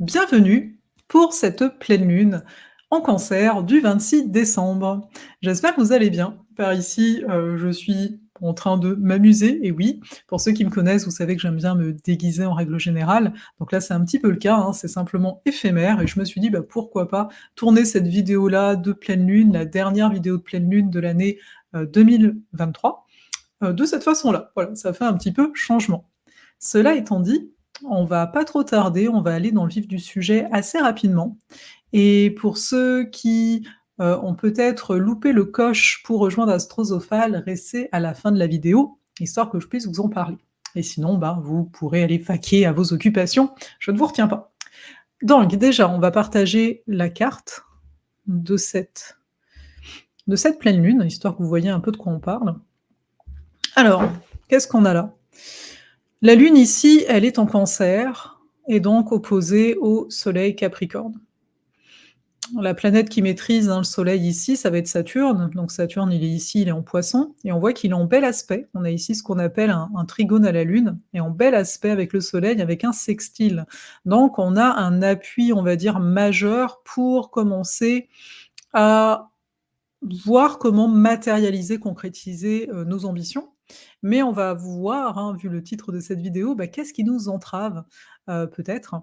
Bienvenue pour cette pleine lune en Cancer du 26 décembre. J'espère que vous allez bien. Par ici, je suis en train de m'amuser et oui, pour ceux qui me connaissent, vous savez que j'aime bien me déguiser en règle générale. Donc là, c'est un petit peu le cas, hein, c'est simplement éphémère et je me suis dit: «Bah, pourquoi pas tourner cette vidéo-là de pleine lune, la dernière vidéo de pleine lune de l'année, 2023, de cette façon-là». Voilà, ça fait un petit peu changement. Cela étant dit, on va pas trop tarder, on va aller dans le vif du sujet assez rapidement et pour ceux qui, ont peut-être loupé le coche pour rejoindre Astrosophal, restez à la fin de la vidéo, histoire que je puisse vous en parler et sinon, bah, vous pourrez aller vaquer à vos occupations, je ne vous retiens pas. Donc déjà, on va partager la carte de cette pleine lune, histoire que vous voyez un peu de quoi on parle. Alors, qu'est-ce qu'on a là? La Lune ici, elle est en Cancer et donc opposée au Soleil Capricorne. La planète qui maîtrise, hein, le Soleil ici, ça va être Saturne. Donc Saturne, il est ici, il est en Poisson et on voit qu'il est en bel aspect. On a ici ce qu'on appelle un trigone à la Lune et en bel aspect avec le Soleil, avec un sextile. Donc on a un appui, on va dire, majeur pour commencer à voir comment matérialiser, concrétiser, nos ambitions. Mais on va voir, hein, vu le titre de cette vidéo, bah, qu'est-ce qui nous entrave? Peut-être,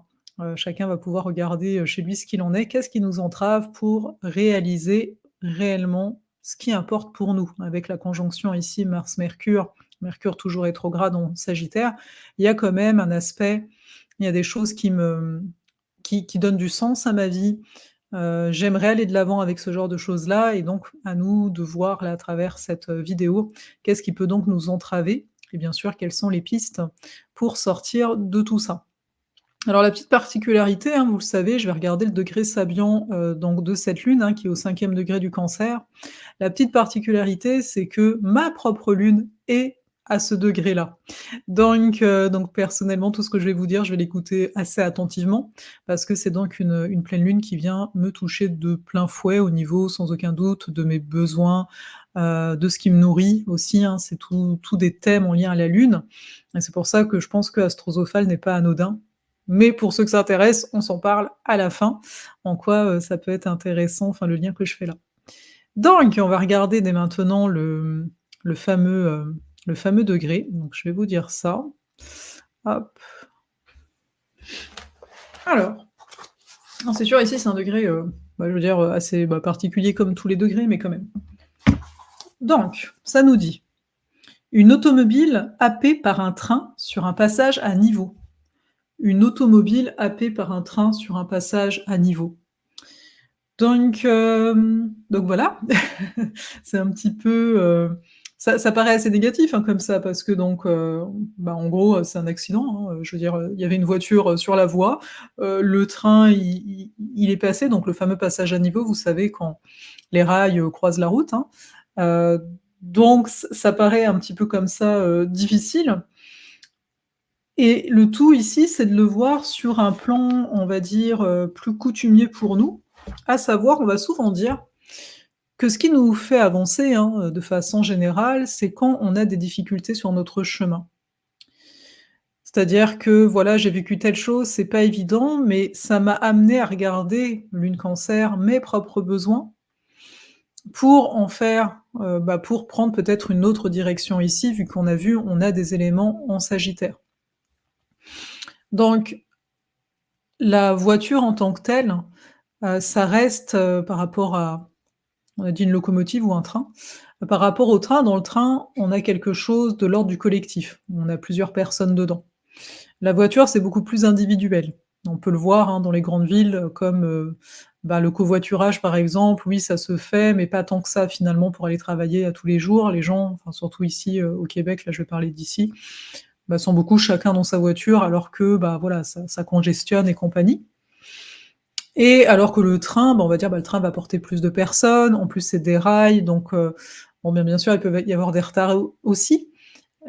chacun va pouvoir regarder, chez lui ce qu'il en est. Qu'est-ce qui nous entrave pour réaliser réellement ce qui importe pour nous? Avec la conjonction ici Mars-Mercure, Mercure toujours rétrograde en Sagittaire, il y a quand même un aspect, il y a des choses qui donnent du sens à ma vie. J'aimerais aller de l'avant avec ce genre de choses-là et donc à nous de voir là à travers cette, vidéo, qu'est-ce qui peut donc nous entraver et bien sûr quelles sont les pistes pour sortir de tout ça. Alors la petite particularité, hein, vous le savez, je vais regarder le degré Sabian, donc de cette lune, hein, qui est au 5e degré du Cancer. La petite particularité, c'est que ma propre lune est à ce degré-là. Donc personnellement, tout ce que je vais vous dire, je vais l'écouter assez attentivement parce que c'est donc une pleine lune qui vient me toucher de plein fouet au niveau, sans aucun doute, de mes besoins, de ce qui me nourrit aussi, hein. C'est tout des thèmes en lien à la lune et c'est pour ça que je pense que Astrosophal n'est pas anodin. Mais pour ceux que ça intéresse, on s'en parle à la fin, en quoi, ça peut être intéressant, enfin le lien que je fais là. Donc on va regarder dès maintenant le fameux, le fameux degré. Donc je vais vous dire ça. Hop. Alors, non, c'est sûr ici c'est un degré, bah, je veux dire, assez, bah, particulier comme tous les degrés, mais quand même. Donc, ça nous dit: «Une automobile happée par un train sur un passage à niveau». Une automobile happée par un train sur un passage à niveau. Donc voilà, c'est un petit peu, ça paraît assez négatif, hein, comme ça parce que donc, bah, en gros, c'est un accident, hein, je veux dire, il y avait une voiture, sur la voie, le train il est passé, donc le fameux passage à niveau, vous savez quand les rails, croisent la route, hein, heu, donc ça paraît un petit peu comme ça, difficile et le tout ici, c'est de le voir sur un plan, on va dire, plus coutumier pour nous, à savoir, on va souvent dire que ce qui nous fait avancer, hein, de façon générale, c'est quand on a des difficultés sur notre chemin. C'est-à-dire que, voilà, j'ai vécu telle chose, c'est pas évident, mais ça m'a amené à regarder, Lune Cancer, mes propres besoins pour en faire, bah, pour prendre peut-être une autre direction ici, vu qu'on a vu, on a des éléments en Sagittaire. Donc la voiture en tant que telle, ça reste, par rapport à on a dit une locomotive ou un train. Par rapport au train, dans le train, on a quelque chose de l'ordre du collectif. On a plusieurs personnes dedans. La voiture, c'est beaucoup plus individuel. On peut le voir, hein, dans les grandes villes, comme, bah, le covoiturage, par exemple. Oui, ça se fait, mais pas tant que ça, finalement, pour aller travailler à tous les jours. Les gens, enfin, surtout ici, au Québec, là, je vais parler d'ici, bah, sont beaucoup chacun dans sa voiture alors que, bah, voilà, ça congestionne et compagnie. Et alors que le train, bah, on va dire, bah, le train va porter plus de personnes, en plus c'est des rails donc bon, bien sûr, il peut y avoir des retards aussi,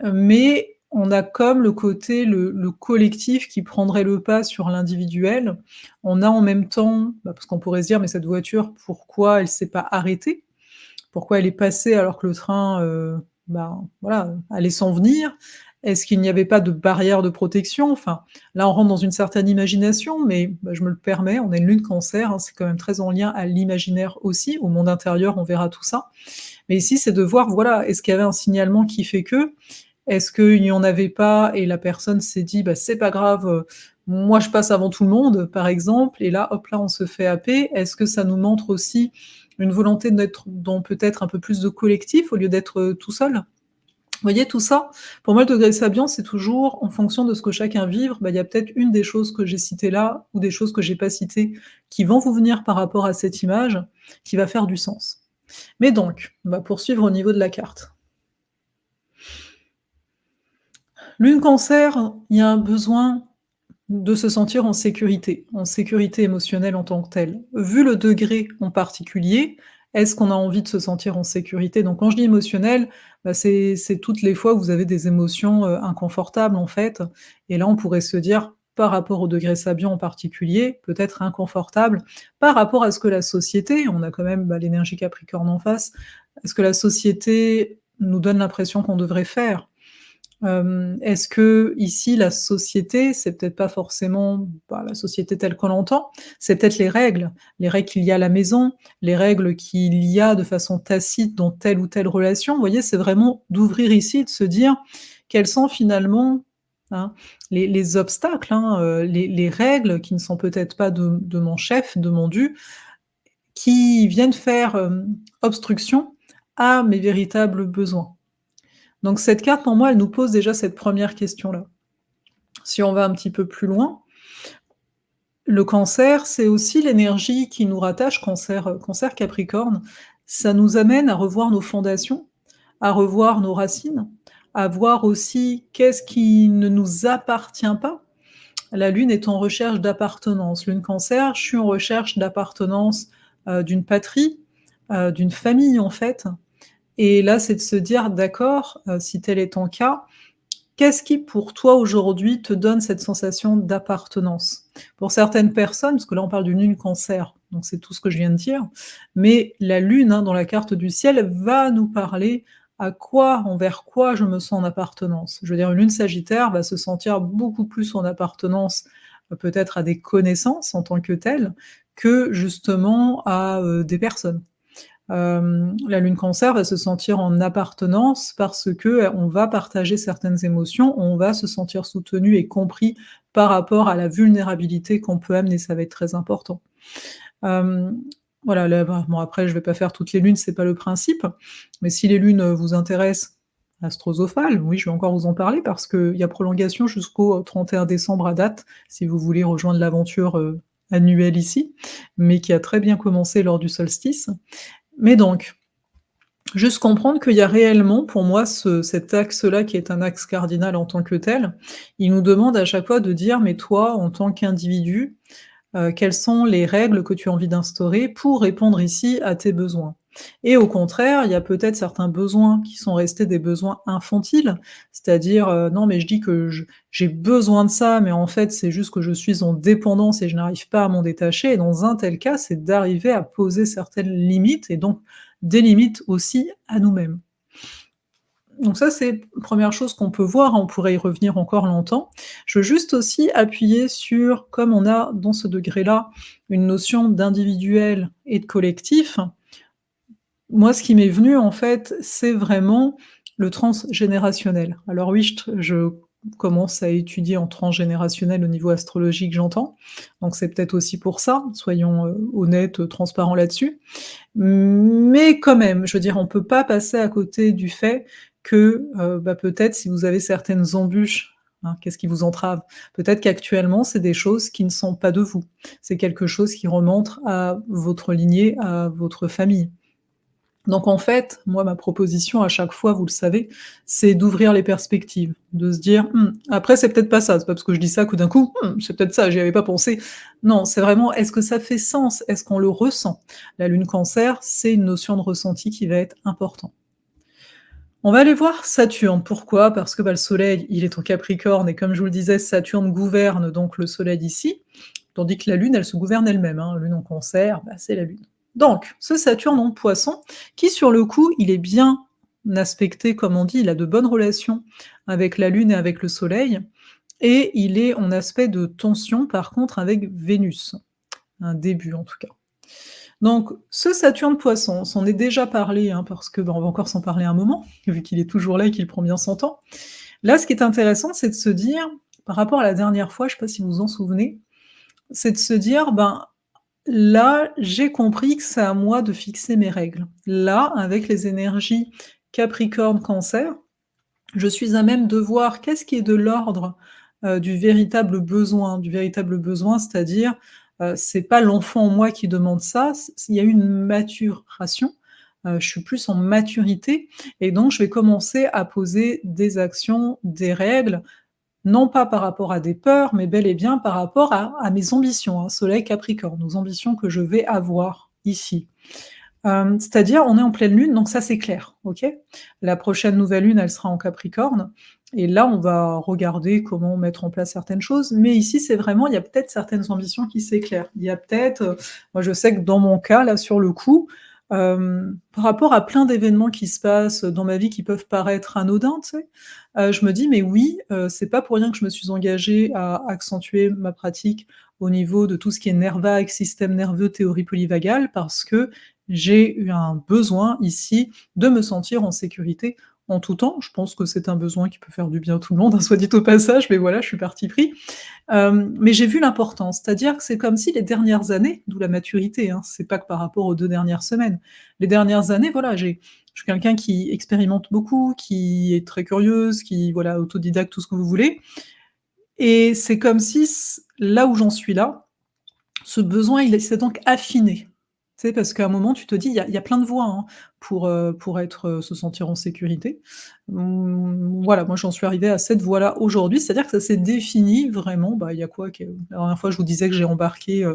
mais on a comme le côté, le collectif qui prendrait le pas sur l'individuel. On a en même temps, bah, parce qu'on pourrait se dire: «Mais cette voiture, pourquoi elle s'est pas arrêtée? Pourquoi elle est passée alors que le train, bah, voilà, allait s'en venir?» Est-ce qu'il n'y avait pas de barrière de protection? Enfin, là, on rentre dans une certaine imagination, mais bah, je me le permets, on a une lune Cancer, hein, c'est quand même très en lien à l'imaginaire aussi, au monde intérieur, on verra tout ça. Mais ici, c'est de voir, voilà, est-ce qu'il y avait un signalement qui fait que? Est-ce qu'il n'y en avait pas et la personne s'est dit: «Bah, c'est pas grave, moi je passe avant tout le monde», par exemple, et là, hop là, on se fait happer. Est-ce que ça nous montre aussi une volonté d'être dans peut-être un peu plus de collectif au lieu d'être, tout seul? Vous voyez tout ça? Pour moi, le degré sapiens, c'est toujours en fonction de ce que chacun vibre, bah, il y a peut-être une des choses que j'ai citées là ou des choses que j'ai pas citées qui vont vous venir par rapport à cette image, qui va faire du sens. Mais donc, on va poursuivre au niveau de la carte. Lune Cancer, il y a un besoin de se sentir en sécurité émotionnelle en tant que telle. Vu le degré en particulier, est-ce qu'on a envie de se sentir en sécurité? Donc quand je dis émotionnel, bah, c'est toutes les fois où vous avez des émotions, inconfortables en fait, et là on pourrait se dire, par rapport au degré Sabian en particulier, peut-être inconfortable par rapport à ce que la société, on a quand même, bah, l'énergie Capricorne en face, est-ce que la société nous donne l'impression qu'on devrait faire? Est-ce que ici la société, c'est peut-être pas forcément, bah, la société telle qu'on l'entend, c'est peut-être les règles qu'il y a à la maison, les règles qu'il y a de façon tacite dans telle ou telle relation. Vous voyez? C'est vraiment d'ouvrir ici, de se dire: «Quels sont finalement, hein, les obstacles, hein, les règles qui ne sont peut-être pas de mon chef, de mon dû, qui viennent faire, obstruction à mes véritables besoins?» Donc cette carte, pour moi, elle nous pose déjà cette première question-là. Si on va un petit peu plus loin, le Cancer, c'est aussi l'énergie qui nous rattache, Cancer Capricorne, ça nous amène à revoir nos fondations, à revoir nos racines, à voir aussi qu'est-ce qui ne nous appartient pas. La Lune est en recherche d'appartenance. Lune Cancer, je suis en recherche d'appartenance, d'une patrie, d'une famille, en fait, et là, c'est de se dire: «D'accord, si tel est ton cas, qu'est-ce qui, pour toi, aujourd'hui, te donne cette sensation d'appartenance?» Pour certaines personnes, parce que là, on parle d'une lune Cancer, donc c'est tout ce que je viens de dire, mais la lune, hein, dans la carte du ciel, va nous parler à quoi, envers quoi je me sens en appartenance. Je veux dire, une lune Sagittaire va se sentir beaucoup plus en appartenance, peut-être à des connaissances en tant que telles, que justement à, des personnes. La lune Cancer va se sentir en appartenance parce que, on va partager certaines émotions, on va se sentir soutenu et compris par rapport à la vulnérabilité qu'on peut amener, ça va être très important. Hem, voilà, là, bah, bon après je vais pas faire toutes les lunes, c'est pas le principe, mais si les lunes, vous intéressent, astrosophale, oui, je vais encore vous en parler parce qu'il y a prolongation jusqu'au 31 décembre à date, si vous voulez rejoindre l'aventure, annuelle ici, mais qui a très bien commencé lors du solstice. Mais donc, juste comprendre qu'il y a réellement pour moi cet axe-là qui est un axe cardinal en tant que tel. Il nous demande à chaque fois de dire: «Mais toi, en tant qu'individu, quelles sont les règles que tu as envie d'instaurer pour répondre ici à tes besoins?» Et au contraire, il y a peut-être certains besoins qui sont restés des besoins infantiles, c'est-à-dire, «Non mais je dis que j'ai besoin de ça, mais en fait, c'est juste que je suis en dépendance et je n'arrive pas à m'en détacher», et dans un tel cas, c'est d'arriver à poser certaines limites et donc des limites aussi à nous-mêmes. Donc ça, c'est première chose qu'on peut voir, hein, on pourrait y revenir encore longtemps. Je veux juste aussi appuyer sur, comme on a dans ce degré-là, une notion d'individuel et de collectif, moi ce qui m'est venu en fait, c'est vraiment le transgénérationnel. Alors oui, je commence à étudier en transgénérationnel au niveau astrologique, j'entends, donc c'est peut-être aussi pour ça, soyons, honnêtes, transparents là-dessus. Mais quand même, je veux dire, on peut pas passer à côté du fait que, bah, peut-être si vous avez certaines embûches, hein, qu'est-ce qui vous entrave? Peut-être qu'actuellement, c'est des choses qui ne sont pas de vous. C'est quelque chose qui remonte à votre lignée, à votre famille. Donc en fait, moi, ma proposition à chaque fois, vous le savez, c'est d'ouvrir les perspectives, de se dire: après c'est peut-être pas ça, c'est pas parce que je dis ça que d'un coup: c'est peut-être ça, j'y avais pas pensé». Non, c'est vraiment est-ce que ça fait sens? Est-ce qu'on le ressent? La lune Cancer, c'est une notion de ressenti qui va être important. On va aller voir Saturne. Pourquoi? Parce que, bah, le soleil, il est en Capricorne et comme je vous le disais, Saturne gouverne donc le soleil ici, tandis que la lune, elle se gouverne elle-même, hein. Lune en Cancer, bah, c'est la lune. Donc, ce Saturne en Poisson, qui sur le coup, il est bien aspecté, comme on dit, il a de bonnes relations avec la Lune et avec le Soleil et il est en aspect de tension par contre avec Vénus, un début en tout cas. Donc ce Saturne Poisson, on s'en est déjà parlé, hein, parce que, bah, on va encore s'en parler un moment, vu qu'il est toujours là et qu'il prend bien son temps. Là, ce qui est intéressant, c'est de se dire, par rapport à la dernière fois, je ne sais pas si vous vous en souvenez, c'est de se dire: «Ben, là, j'ai compris que c'est à moi de fixer mes règles. Là, avec les énergies Capricorne, Cancer, je suis à même de voir qu'est-ce qui est de l'ordre, du véritable besoin, c'est-à-dire, c'est pas l'enfant en moi qui demande ça, il y a eu une maturation, je suis plus en maturité et donc je vais commencer à poser des actions, des règles, non pas par rapport à des peurs, mais bel et bien par rapport à mes ambitions, hein, Soleil Capricorne, aux ambitions que je vais avoir ici. C'est-à-dire, on est en pleine lune, donc ça c'est clair, OK? La prochaine nouvelle lune, elle sera en Capricorne et là, on va regarder comment mettre en place certaines choses, mais ici, c'est vraiment il y a peut-être certaines ambitions qui s'éclairent. Il y a peut-être, moi je sais que dans mon cas, là, sur le coup, par rapport à plein d'événements qui se passent dans ma vie qui peuvent paraître anodins, tu sais? Je me dis: «Mais oui, c'est pas pour rien que je me suis engagée à accentuer ma pratique au niveau de tout ce qui est nerf vague, système nerveux, théorie polyvagale» parce que j'ai eu un besoin ici de me sentir en sécurité en tout temps. Je pense que c'est un besoin qui peut faire du bien à tout le monde, hein, soit dit au passage, mais voilà, je suis parti pris. Mais j'ai vu l'importance, c'est-à-dire que c'est comme si les dernières années, d'où la maturité, hein, c'est pas que par rapport aux 2 dernières semaines. Les dernières années, voilà, je suis quelqu'un qui expérimente beaucoup, qui est très curieuse, qui voilà, autodidacte, tout ce que vous voulez et c'est comme si là où j'en suis là, ce besoin, il s'est donc affiné. Tu sais, parce qu'à un moment, tu te dis, il y a plein de voies, hein, pour être, se sentir en sécurité. Voilà, moi, j'en suis arrivée à cette voie-là aujourd'hui, c'est-à-dire que ça s'est défini vraiment, bah, il y a quoi que la dernière fois, je vous disais que j'ai embarqué,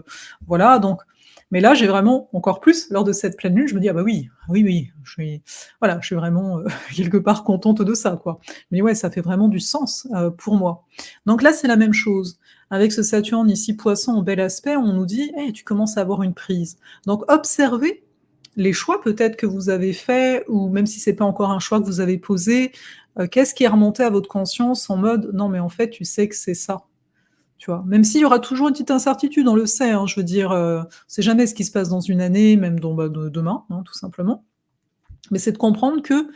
voilà, donc mais là, j'ai vraiment encore plus, lors de cette pleine lune, je me dis: «Ah bah oui, oui, oui, je suis voilà, je suis vraiment, quelque part contente de ça, quoi». Mais ouais, ça fait vraiment du sens, pour moi. Donc là, c'est la même chose. Avec ce Saturne ici Poisson en bel aspect, on nous dit: «Hey, tu commences à avoir une prise». Donc observez les choix peut-être que vous avez faits ou même si c'est pas encore un choix que vous avez posé, qu'est-ce qui est remonté à votre conscience en mode: «Non mais en fait tu sais que c'est ça», tu vois? Même s'il y aura toujours une petite incertitude, on le sait, hein, je veux dire, on sait jamais ce qui se passe dans une année, même dans, bah, de demain, hein, tout simplement. Mais c'est de comprendre que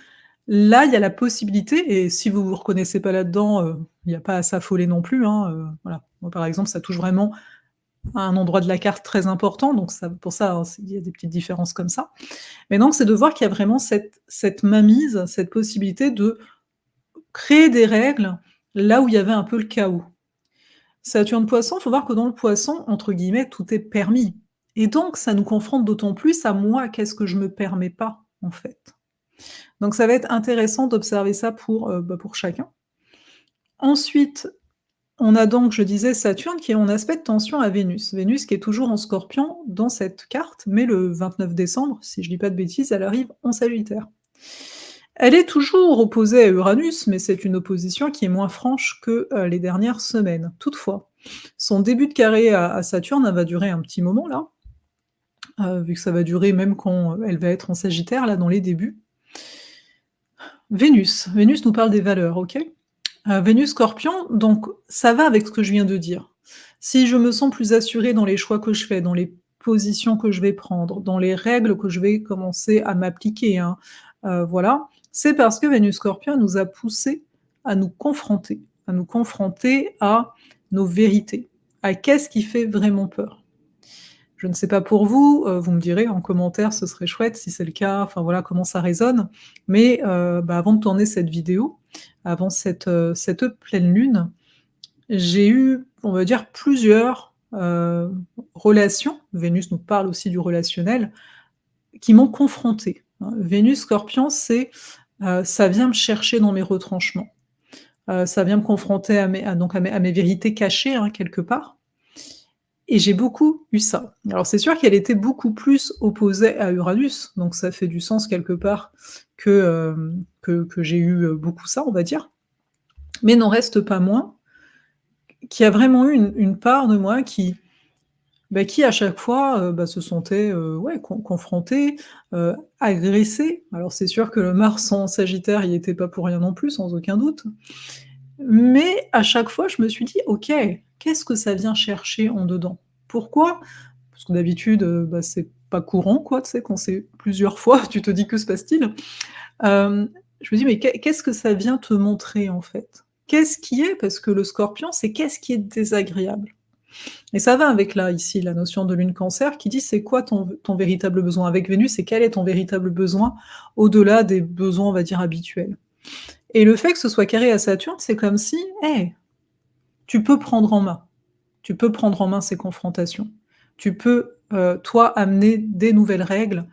là, il y a la possibilité et si vous vous reconnaissez pas là-dedans, il y a pas à s'affoler non plus, hein, voilà. Moi, par exemple, ça touche vraiment à un endroit de la carte très important, donc ça pour ça, hein, il y a des petites différences comme ça. Mais donc c'est de voir qu'il y a vraiment cette mainmise, cette possibilité de créer des règles là où il y avait un peu le chaos. Saturne Poisson, il faut voir que dans le Poisson, entre guillemets, «tout est permis» et donc ça nous confronte d'autant plus à moi, qu'est-ce que je me permets pas, en fait? Donc ça va être intéressant d'observer ça bah, pour chacun. Ensuite, on a donc, je disais, Saturne qui est en aspect de tension à Vénus. Vénus qui est toujours en Scorpion dans cette carte, mais le 29 décembre, si je dis pas de bêtises, elle arrive en Sagittaire. Elle est toujours opposée à Uranus, mais c'est une opposition qui est moins franche que, les dernières semaines. Toutefois, son début de carré à Saturne, elle va durer un petit moment là, vu que ça va durer même quand, elle va être en Sagittaire là, dans les débuts. Vénus nous parle des valeurs, OK? Vénus Scorpion, donc ça va avec ce que je viens de dire. Si je me sens plus assurée dans les choix que je fais, dans les positions que je vais prendre, dans les règles que je vais commencer à m'appliquer, hein, voilà, c'est parce que Vénus Scorpion nous a poussés à nous confronter à nos vérités, à qu'est-ce qui fait vraiment peur. Je ne sais pas pour vous, vous me direz en commentaire, ce serait chouette si c'est le cas, enfin voilà comment ça résonne. Mais, bah, avant de tourner cette vidéo, avant cette pleine lune, j'ai eu, on va dire plusieurs, relations, Vénus nous parle aussi du relationnel, qui m'ont confrontée, hein. Vénus Scorpion, ça vient me chercher dans mes retranchements, ça vient me confronter à mes vérités cachées, hein, quelque part. Et j'ai beaucoup eu ça. Alors c'est sûr qu'elle était beaucoup plus opposée à Uranus, donc ça fait du sens quelque part que j'ai eu, beaucoup ça, on va dire. Mais n'en reste pas moins qu'il y a vraiment eu une part de moi qui bah, qui à chaque fois, bah, se sentait, ouais, confronté, agressé. Alors c'est sûr que le Mars en Sagittaire, il y était pas pour rien non plus, sans aucun doute. Mais à chaque fois, je me suis dit: «OK, qu'est-ce que ça vient chercher en dedans?» Pourquoi? Parce que d'habitude, bah, c'est pas courant quoi, tu sais, quand c'est plusieurs fois, tu te dis: «Que se passe-t-il?» Hem, je me dis: «Mais qu'est-ce que ça vient te montrer, en fait?» Qu'est-ce qui est parce que le Scorpion, c'est qu'est-ce qui est désagréable? Et ça va avec là, ici, la notion de lune Cancer qui dit: «C'est quoi ton véritable besoin?» Avec Vénus, c'est quel est ton véritable besoin au-delà des besoins, on va dire, habituels? Et le fait que ce soit carré à Saturne, c'est comme si: «Hey, tu peux prendre en main. Tu peux prendre en main ces confrontations. Tu peux, toi, amener des nouvelles règles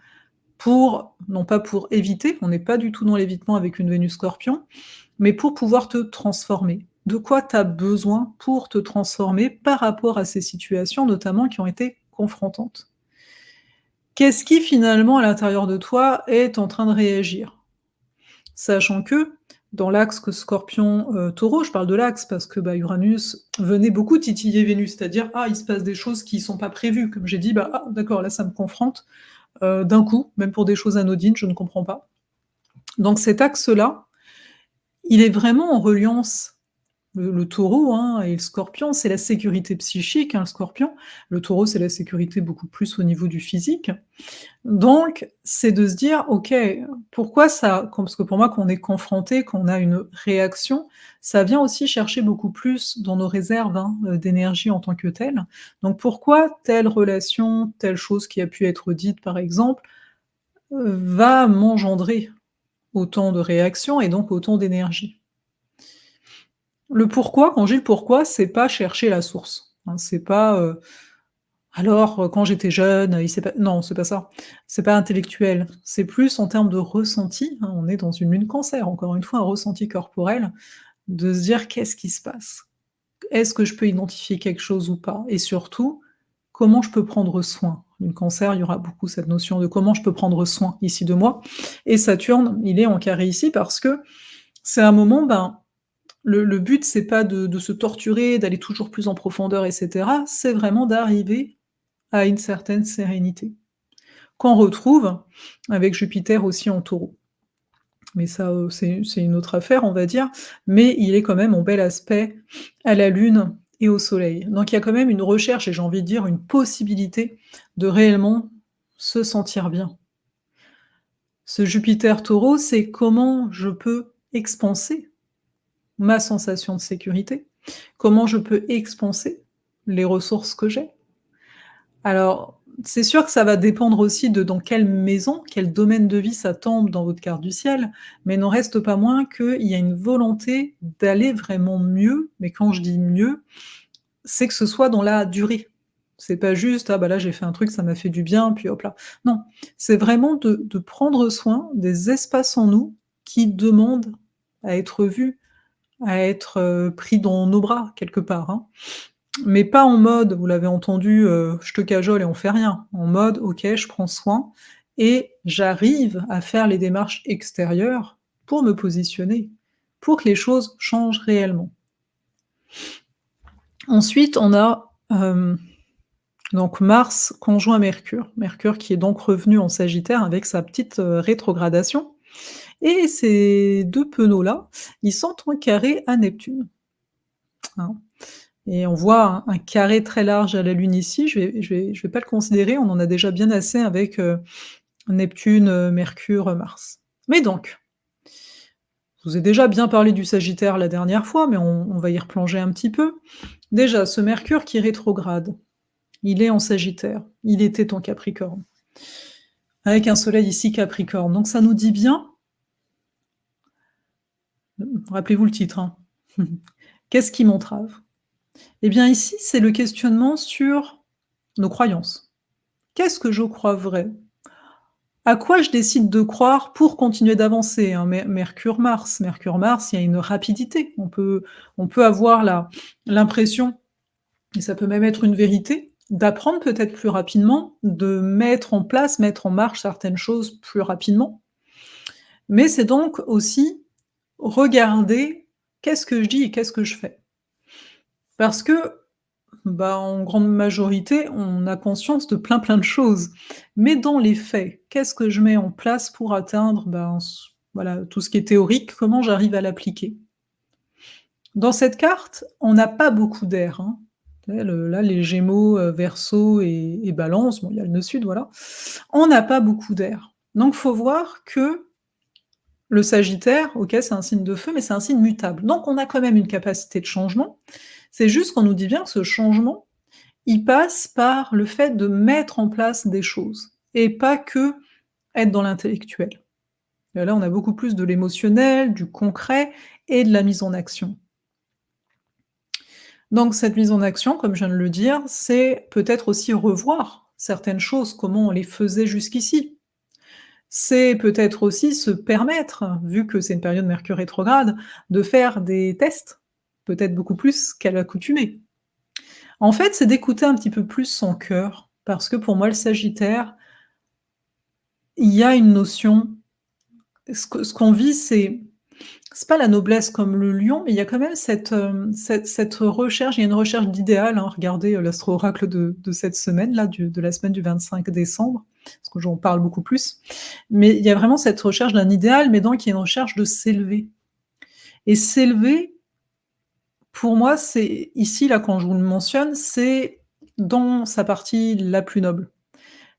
pour non pas pour éviter, on n'est pas du tout dans l'évitement avec une Vénus Scorpion, mais pour pouvoir te transformer. De quoi tu as besoin pour te transformer par rapport à ces situations, notamment qui ont été confrontantes. Qu'est-ce qui finalement, à l'intérieur de toi, est en train de réagir? Sachant que, dans l'axe que Scorpion, Taureau, je parle de l'axe parce que, bah, Uranus venait beaucoup titiller Vénus, c'est-à-dire: «Ah, il se passe des choses qui sont pas prévues». Comme j'ai dit: «Bah, ah d'accord, là ça me confronte, d'un coup, même pour des choses anodines, je ne comprends pas». Donc cet axe-là, il est vraiment en reliance. Le Taureau, hein, et le Scorpion, c'est la sécurité psychique, hein, le Scorpion. Le Taureau, c'est la sécurité beaucoup plus au niveau du physique. Donc, c'est de se dire: «OK, pourquoi ça?» Parce que pour moi, quand on est confronté, quand on a une réaction, ça vient aussi chercher beaucoup plus dans nos réserves, hein, d'énergie en tant que telles. Donc pourquoi telle relation, telle chose qui a pu être dite, par exemple, va m'engendrer autant de réactions et donc autant d'énergie? Le pourquoi, quand je dis le pourquoi, c'est pas chercher la source, hein, c'est pas, alors, quand j'étais jeune, il s'est pas non, c'est pas ça. C'est pas intellectuel, c'est plus en termes de ressenti, hein, on est dans une lune Cancer, encore une fois, un ressenti corporel, de se dire: «Qu'est-ce qui se passe? Est-ce que je peux identifier quelque chose ou pas?» Et surtout, comment je peux prendre soin? Lune Cancer, il y aura beaucoup cette notion de comment je peux prendre soin ici de moi et Saturne, il est en carré ici parce que c'est un moment, ben, le but, c'est pas de se torturer, d'aller toujours plus en profondeur et cetera, c'est vraiment d'arriver à une certaine sérénité, qu'on retrouve avec Jupiter aussi en Taureau. Mais ça, c'est une autre affaire, on va dire, mais il est quand même en bel aspect à la Lune et au Soleil. Donc il y a quand même une recherche et j'ai envie de dire une possibilité de réellement se sentir bien. Ce Jupiter Taureau, c'est comment je peux expanser ma sensation de sécurité, comment je peux expanser les ressources que j'ai. Alors, c'est sûr que ça va dépendre aussi de dans quelle maison, quel domaine de vie ça tombe dans votre carte du ciel, mais il n'en reste pas moins qu'il y a une volonté d'aller vraiment mieux, mais quand je dis mieux, c'est que ce soit dans la durée. C'est pas juste: «Ah bah là j'ai fait un truc, ça m'a fait du bien, puis hop là». Non, c'est vraiment de prendre soin des espaces en nous qui demandent à être vus, à être, pris dans nos bras quelque part, hein. Mais pas en mode, vous l'avez entendu, je te cajole et on fait rien. En mode: «OK, je prends soin et j'arrive à faire les démarches extérieures pour me positionner, pour que les choses changent réellement». Ensuite, on a, donc Mars conjoint Mercure. Mercure qui est donc revenu en Sagittaire avec sa petite, rétrogradation et ces 2 penauds-là, ils sont en carré à Neptune, hein. Et on voit un carré très large à la Lune ici, je vais pas le considérer, on en a déjà bien assez avec, Neptune, Mercure, Mars. Mais donc, je vous ai déjà bien parlé du Sagittaire la dernière fois, mais on va y replonger un petit peu. Déjà, ce Mercure qui rétrograde, il est en Sagittaire, il était en Capricorne, avec un soleil ici Capricorne, donc ça nous dit bien rappelez-vous le titre, hein. Qu'est-ce qui m'entrave? Eh bien ici, c'est le questionnement sur nos croyances. Qu'est-ce que je crois vrai? À quoi je décide de croire pour continuer d'avancer, hein? Mercure-Mars. Mercure-Mars, il y a une rapidité. On peut avoir l'impression, et ça peut même être une vérité, d'apprendre peut-être plus rapidement, de mettre en place, mettre en marche certaines choses plus rapidement. Mais c'est donc aussi regarder qu'est-ce que je dis et qu'est-ce que je fais? Parce que bah, en grande majorité, on a conscience de plein, plein de choses. Mais dans les faits, qu'est-ce que je mets en place pour atteindre, ben, voilà, tout ce qui est théorique, comment j'arrive à l'appliquer? Dans cette carte, on n'a pas beaucoup d'air, hein. Tu sais, là, les Gémeaux, Verseau et Balance, bon, il y a le nœud sud, voilà. On n'a pas beaucoup d'air. Donc faut voir que le Sagittaire, OK, c'est un signe de feu, mais c'est un signe mutable. Donc on a quand même une capacité de changement. C'est juste qu'on nous dit bien que ce changement, il passe par le fait de mettre en place des choses et pas que être dans l'intellectuel. Et là, on a beaucoup plus de l'émotionnel, du concret et de la mise en action. Donc cette mise en action, comme je viens de le dire, c'est peut-être aussi revoir certaines choses, comment on les faisait jusqu'ici. C'est peut-être aussi se permettre, vu que c'est une période Mercure rétrograde, de faire des tests, peut-être beaucoup plus qu'à l'accoutumée. En fait, c'est d'écouter un petit peu plus son cœur, parce que pour moi, le Sagittaire, il y a une notion, ce qu'on vit, c'est pas la noblesse comme le lion, mais il y a quand même cette recherche, il y a une recherche d'idéal, hein. Regardez, l'astro-oracle de cette semaine-là, de la semaine du 25 décembre, parce que j'en parle beaucoup plus. Mais il y a vraiment cette recherche d'un idéal, mais donc il y a une recherche de s'élever. Et s'élever, pour moi, c'est ici, là, quand je vous le mentionne, c'est dans sa partie la plus noble.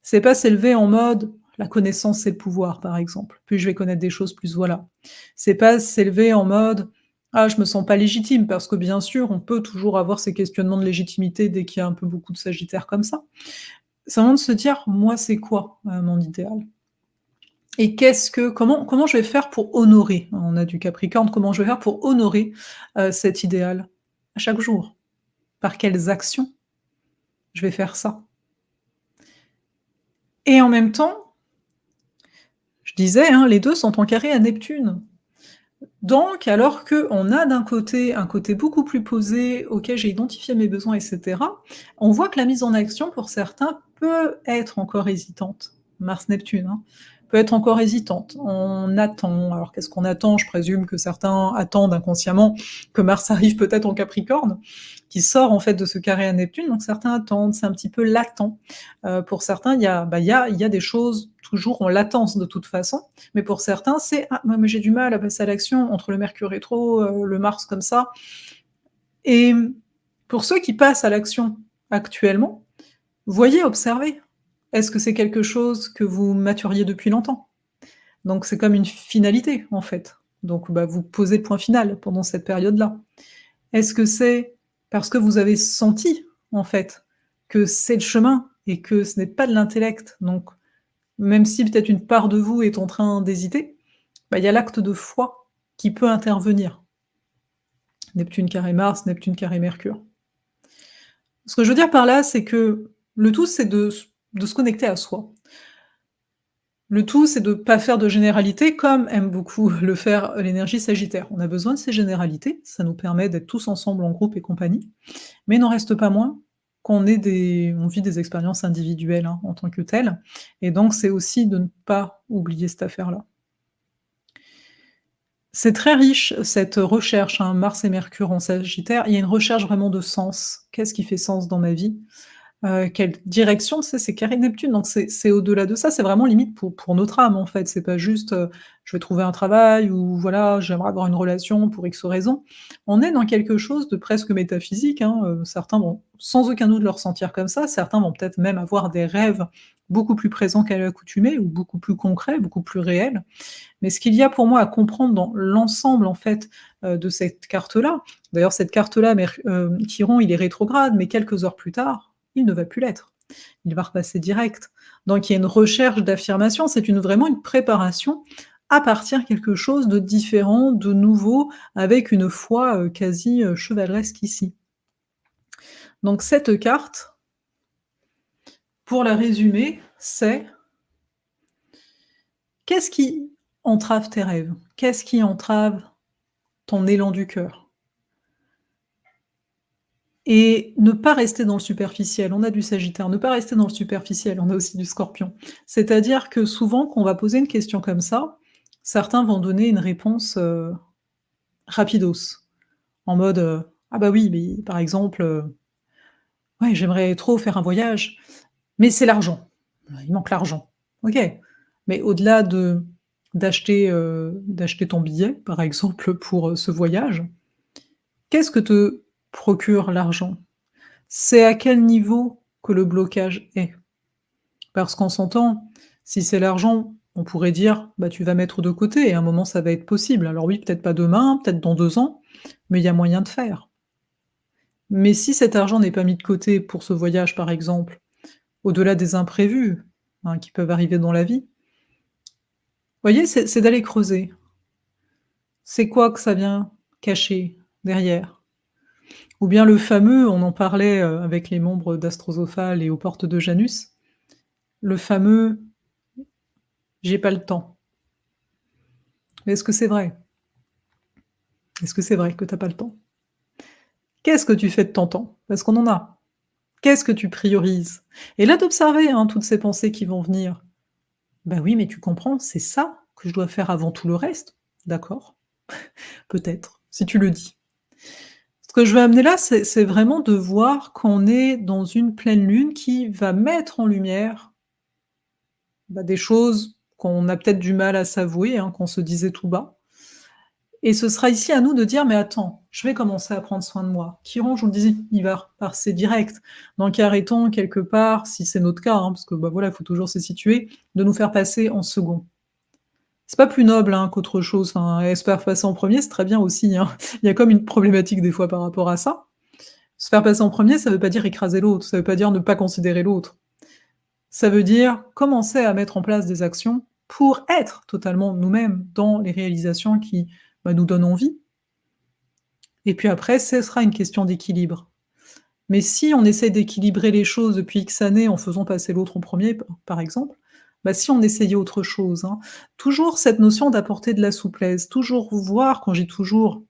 C'est pas s'élever en mode: «La connaissance, c'est le pouvoir», par exemple. Plus je vais connaître des choses, plus voilà. C'est pas s'élever en mode: «Ah, je me sens pas légitime», parce que bien sûr, on peut toujours avoir ces questionnements de légitimité dès qu'il y a un peu beaucoup de sagittaires comme ça. C'est vraiment de se dire: «Moi, c'est quoi, mon idéal? Et qu'est-ce que comment je vais faire pour honorer?» On a du Capricorne, comment je vais faire pour honorer, cet idéal à chaque jour? Par quelles actions je vais faire ça? Et en même temps, je disais, hein, les 2 sont en carré à Neptune. Donc alors qu'on a d'un côté un côté beaucoup plus posé, OK, j'ai identifié mes besoins et cetera, on voit que la mise en action pour certains peut être encore hésitante. Mars-Neptune, hein, peut être encore hésitante. On attend. Alors qu'est-ce qu'on attend? Je présume que certains attendent inconsciemment que Mars arrive peut-être en Capricorne, qui sort en fait de ce carré à Neptune, donc certains attendent, c'est un petit peu latent. Pour certains, il y a, bah, il y a des choses toujours en latence de toute façon, mais pour certains, c'est: «Ah, moi, mais j'ai du mal à passer à l'action entre le Mercure rétro, le Mars comme ça», et pour ceux qui passent à l'action actuellement, voyez, observez. Est-ce que c'est quelque chose que vous maturiez depuis longtemps? Donc c'est comme une finalité, en fait. Donc bah, vous posez le point final pendant cette période-là. Est-ce que c'est parce que vous avez senti, en fait, que c'est le chemin et que ce n'est pas de l'intellect? Donc même si peut-être une part de vous est en train d'hésiter, bah, il y a l'acte de foi qui peut intervenir. Neptune carré Mars, Neptune carré Mercure. Ce que je veux dire par là, c'est que le tout, c'est de se connecter à soi. Le tout, c'est de pas faire de généralités comme aime beaucoup le faire l'énergie sagittaire. On a besoin de ces généralités, ça nous permet d'être tous ensemble en groupe et compagnie, mais il n'en reste pas moins on vit des expériences individuelles, hein, en tant que telles, et donc c'est aussi de ne pas oublier cette affaire-là. C'est très riche cette recherche, hein, Mars et Mercure en Sagittaire. Il y a une recherche vraiment de sens. Qu'est-ce qui fait sens dans ma vie? Quelle direction? Tu sais, c'est carré Neptune, donc c'est au-delà de ça, c'est vraiment limite pour notre âme, en fait. C'est pas juste, je vais trouver un travail ou voilà, j'aimerais avoir une relation pour X raisons. On est dans quelque chose de presque métaphysique, hein, certains vont sans aucun doute le ressentir comme ça, certains vont peut-être même avoir des rêves beaucoup plus présents qu'à l'accoutumée ou beaucoup plus concrets, beaucoup plus réels. Mais ce qu'il y a pour moi à comprendre dans l'ensemble, en fait, de cette carte-là, d'ailleurs cette carte-là, Chiron, il est rétrograde, mais quelques heures plus tard, il ne va plus l'être. Il va repasser direct. Donc il y a une recherche d'affirmation, c'est vraiment une préparation à partir quelque chose de différent, de nouveau, avec une foi, quasi, chevaleresque ici. Donc cette carte, pour la résumer, c'est: qu'est-ce qui entrave tes rêves? Qu'est-ce qui entrave ton élan du cœur? Et ne pas rester dans le superficiel. On a du Sagittaire, ne pas rester dans le superficiel, on a aussi du Scorpion. C'est-à-dire que souvent, quand on va poser une question comme ça, certains vont donner une réponse, rapidos, en mode, «Ah bah oui, mais par exemple, «Ouais, j'aimerais trop faire un voyage, mais c'est l'argent. Il manque l'argent». OK, mais au-delà d'acheter ton billet, par exemple, pour, ce voyage, qu'est-ce que te procure l'argent? C'est à quel niveau que le blocage est? Parce qu'on s'entend, si c'est l'argent, on pourrait dire: «Bah, tu vas mettre de côté et à un moment ça va être possible». Alors oui, peut-être pas demain, peut-être dans 2 ans, mais il y a moyen de faire. Mais si cet argent n'est pas mis de côté pour ce voyage, par exemple, au-delà des imprévus, hein, qui peuvent arriver dans la vie, voyez, c'est d'aller creuser. C'est quoi que ça vient cacher derrière? Ou bien le fameux, on en parlait, avec les membres d'Astrosophale et aux portes de Janus, le fameux: «J'ai pas le temps». Mais est-ce que c'est vrai? Est-ce que c'est vrai que tu as pas le temps? Qu'est-ce que tu fais de ton temps? Parce qu'on en a. Qu'est-ce que tu priorises? Et là, d'observer, hein, toutes ces pensées qui vont venir. «Bah oui, mais tu comprends, c'est ça que je dois faire avant tout le reste». D'accord, peut-être, si tu le dis. Ce que je veux amener là, c'est vraiment de voir qu'on est dans une pleine lune qui va mettre en lumière, bah, des choses qu'on a peut-être du mal à s'avouer, hein, qu'on se disait tout bas. Et ce sera ici à nous de dire: «Mais attends, je vais commencer à prendre soin de moi». Chiron, je vous le disais, il va passer direct. Donc arrêtons quelque part, si c'est notre cas, hein, parce que, bah, voilà, il faut toujours se situer, de nous faire passer en second. C'est pas plus noble, hein, qu'autre chose, enfin et se faire passer en premier, c'est très bien aussi, hein. Il y a comme une problématique des fois par rapport à ça. Se faire passer en premier, ça veut pas dire écraser l'autre, ça veut pas dire ne pas considérer l'autre. Ça veut dire commencer à mettre en place des actions pour être totalement nous-mêmes dans les réalisations qui, bah, nous donnent envie. Et puis après, ce sera une question d'équilibre. Mais si on essaie d'équilibrer les choses depuis X années en faisant passer l'autre en premier, par exemple, bah, si on essayait autre chose, hein, toujours cette notion d'apporter de la souplesse, toujours voir, quand j'ai «toujours»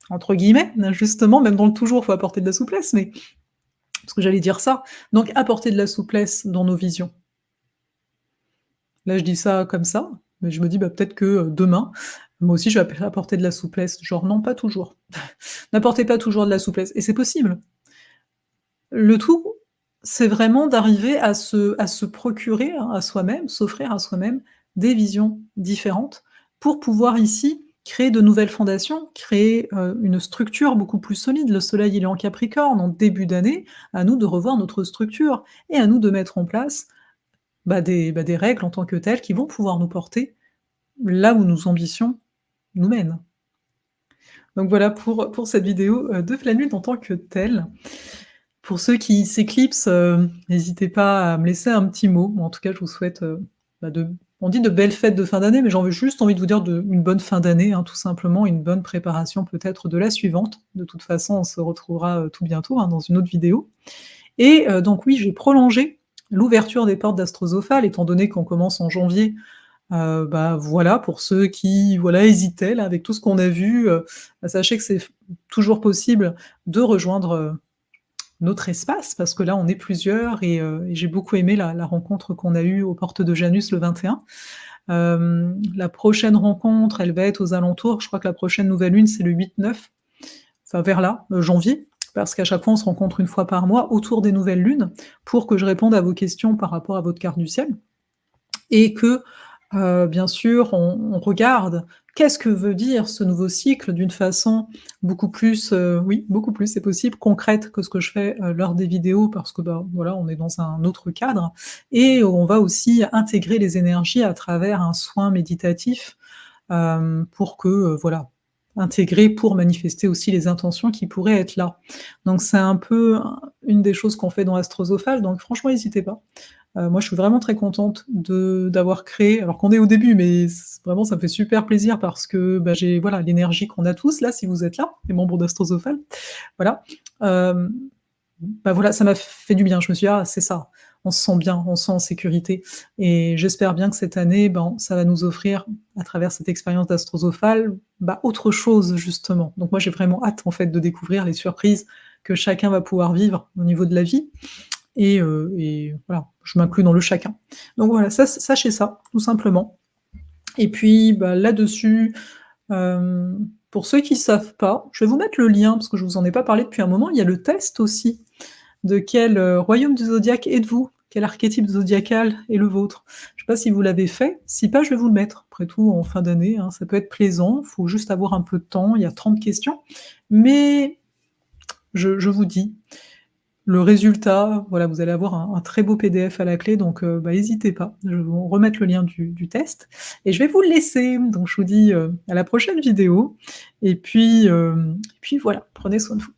entre guillemets, justement, même dans le «toujours», il faut apporter de la souplesse, mais parce que j'allais dire ça, donc apporter de la souplesse dans nos visions. Là, je dis ça comme ça, mais je me dis: «Bah, peut-être que, demain, moi aussi je vais apporter de la souplesse». Genre non, pas toujours. N'apportez pas toujours de la souplesse et c'est possible. Le tout, c'est vraiment d'arriver à se procurer, hein, à soi-même, s'offrir à soi-même des visions différentes pour pouvoir ici créer de nouvelles fondations, créer, une structure beaucoup plus solide. Le soleil, il est en Capricorne en début d'année, à nous de revoir notre structure et à nous de mettre en place, bah, des règles en tant que telles qui vont pouvoir nous porter là où nos ambitions nous mènent. Donc voilà pour cette vidéo, de pleine lune en tant que telle. Pour ceux qui s'éclipsent, n'hésitez pas à me laisser un petit mot. En tout cas, je vous souhaite, bah, on dit de belles fêtes de fin d'année, mais j'en juste envie de vous dire une bonne fin d'année, hein, tout simplement, une bonne préparation peut-être de la suivante. De toute façon, on se retrouvera, tout bientôt, hein, dans une autre vidéo et donc oui, j'ai prolongé l'ouverture des portes d'Astrosophale étant donné qu'on commence en janvier, bah, voilà, pour ceux qui, voilà, hésitaient là avec tout ce qu'on a vu, bah, sachez que c'est toujours possible de rejoindre, notre espace, parce que là, on est plusieurs et j'ai beaucoup aimé la rencontre qu'on a eue aux portes de Janus le 21. La prochaine rencontre, elle va être aux alentours, je crois que la prochaine nouvelle lune, c'est le 8-9, enfin vers là, janvier, parce qu'à chaque fois, on se rencontre une fois par mois autour des nouvelles lunes pour que je réponde à vos questions par rapport à votre carte du ciel et que, bien sûr, on regarde qu'est-ce que veut dire ce nouveau cycle d'une façon beaucoup plus, oui, beaucoup plus, c'est possible, concrète que ce que je fais, lors des vidéos parce que, bah, voilà, on est dans un autre cadre et on va aussi intégrer les énergies à travers un soin méditatif, pour que, voilà, intégrer pour manifester aussi les intentions qui pourraient être là. Donc c'est un peu une des choses qu'on fait dans Astrosophale, donc franchement, n'hésitez pas. Moi, je suis vraiment très contente d'avoir créé alors qu'on est au début, mais vraiment ça me fait super plaisir parce que, bah, j'ai voilà l'énergie qu'on a tous là, si vous êtes là, les membres d'Astrosophale, voilà. Hem, Bah, voilà, ça m'a fait du bien. Je me suis dit: «Ah, c'est ça, on se sent bien, on se sent en sécurité» et j'espère bien que cette année, ben, ça va nous offrir, à travers cette expérience d'Astrosophale, bah, autre chose justement. Donc moi, j'ai vraiment hâte en fait de découvrir les surprises que chacun va pouvoir vivre au niveau de la vie et voilà, je m'inclus dans le chacun. Donc voilà, ça sachez ça, tout simplement et puis, bah, là-dessus, pour ceux qui savent pas, je vais vous mettre le lien parce que je vous en ai pas parlé depuis un moment, il y a le test aussi, De quel, royaume du zodiaque êtes-vous? Quel archétype zodiacal est le vôtre? Je sais pas si vous l'avez fait, si pas, je vais vous le mettre. Après tout, en fin d'année, hein, ça peut être plaisant, faut juste avoir un peu de temps, il y a 30 questions, mais je vous dis, le résultat, voilà, vous allez avoir un très beau PDF à la clé, donc bah, hésitez pas. Je vais vous remettre le lien du test et je vais vous laisser. Donc je vous dis, à la prochaine vidéo et puis voilà, prenez soin de vous.